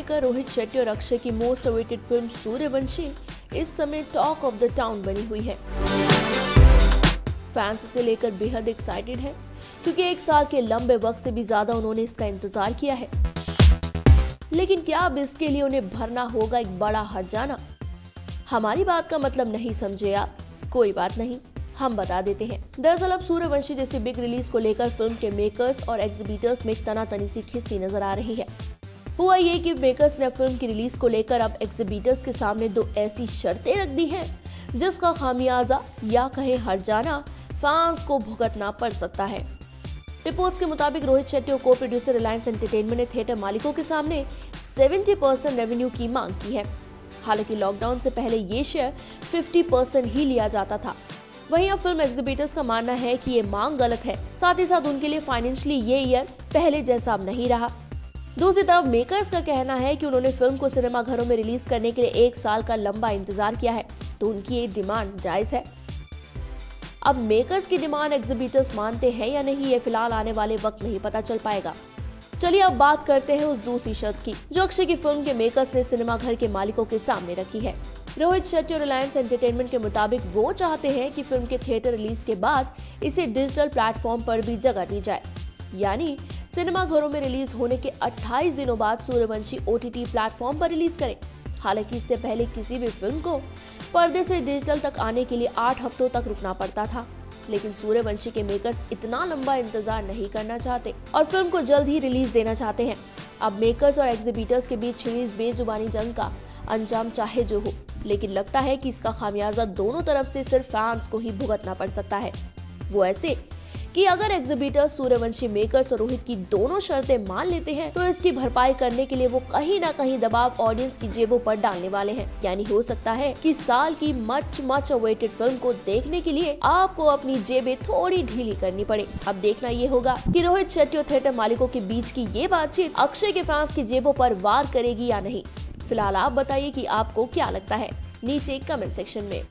लेकर रोहित शेट्टी और अक्षय की मोस्ट अवेटेड फिल्म सूर्यवंशी इस समय टॉक ऑफ द टाउन बनी हुई है। फैंस इसे लेकर बेहद एक्साइटेड है क्योंकि 1 साल के लंबे वक्त से भी ज्यादा उन्होंने इसका इंतजार किया है। लेकिन क्या अब इसके लिए उन्हें भरना होगा एक बड़ा हर्जाना? हमारी बात का मतलब नहीं समझे आप? कोई बात नहीं, हम बता देते हैं। दरअसल अब सूर्यवंशी जैसी बिग रिलीज को लेकर फिल्म के मेकर्स और एग्जीबिटर्स में एक तनातनी सी खिंचती नजर आ रही है। हुआ ये कि मेकर्स ने फिल्म की रिलीज को लेकर अब एग्जीबिटर्स के सामने 2 ऐसी शर्तें रख दी हैं जिसका खामियाजा या कहें हर्जाना फैंस को भुगतना पड़ सकता है। रिपोर्ट्स के मुताबिक रोहित शेट्टी और को प्रोड्यूसर रिलायंस एंटरटेनमेंट ने थिएटर मालिकों के सामने 70% रेवेन्यू की मांग की है। हालांकि लॉकडाउन से पहले ये शेयर 50% ही लिया जाता था। वहीं अब फिल्म एग्जीबिटर्स का मानना है कि ये मांग गलत है। साथ ही साथ उनके लिए फाइनेंशियली ये ईयर पहले जैसा अब नहीं रहा। दूसरी तरफ मेकर्स का कहना है कि उन्होंने फिल्म को सिनेमाघरों में रिलीज करने के लिए 1 साल का लंबा इंतजार किया है, तो उनकी ये डिमांड जायज है। अब मेकर्स की डिमांड एग्जीबिटर्स मानते हैं या नहीं, ये फिलहाल आने वाले वक्त नहीं पता चल पाएगा। चलिए अब बात करते हैं उस दूसरी शर्त की जो अक्षय की फिल्म के मेकर्स ने सिनेमाघर के मालिकों के सामने रखी है। रोहित शेट्टी और रिलायंस एंटरटेनमेंट के मुताबिक वो चाहते हैं कि फिल्म के थिएटर रिलीज के बाद इसे डिजिटल प्लेटफॉर्म पर भी जगह दी जाए, यानी सिनेमाघरों में रिलीज होने के 28 दिनों बाद सूर्यवंशी OTT प्लेटफॉर्म पर रिलीज करें। हालांकि इससे पहले किसी भी फिल्म को पर्दे से डिजिटल तक आने के लिए 8 हफ्तों तक रुकना पड़ता था, लेकिन सूर्यवंशी के मेकर्स इतना लंबा इंतजार नहीं करना चाहते और फिल्म को जल्द ही रिलीज देना चाहते हैं। अब मेकर्स और एग्जीबिटर्स के बीच छिड़ी इस बेजुबानी जंग का अंजाम चाहे जो हो, लेकिन लगता है कि इसका खामियाजा दोनों तरफ से सिर्फ फैंस को ही भुगतना पड़ सकता है। वो ऐसे कि अगर एग्जीबिटर्स सूर्यवंशी मेकर्स और रोहित की दोनों शर्तें मान लेते हैं तो इसकी भरपाई करने के लिए वो कहीं ना कहीं दबाव ऑडियंस की जेबों पर डालने वाले हैं। यानी हो सकता है कि साल की मच अवेटेड फिल्म को देखने के लिए आपको अपनी जेबें थोड़ी ढीली करनी पड़े। अब देखना ये होगा कि रोहित शेट्टी और थिएटर मालिकों के बीच की ये बातचीत अक्षय के फैंस की जेबों पर वार करेगी या नहीं। फिलहाल आप बताइए कि आपको क्या लगता है, नीचे कमेंट सेक्शन में।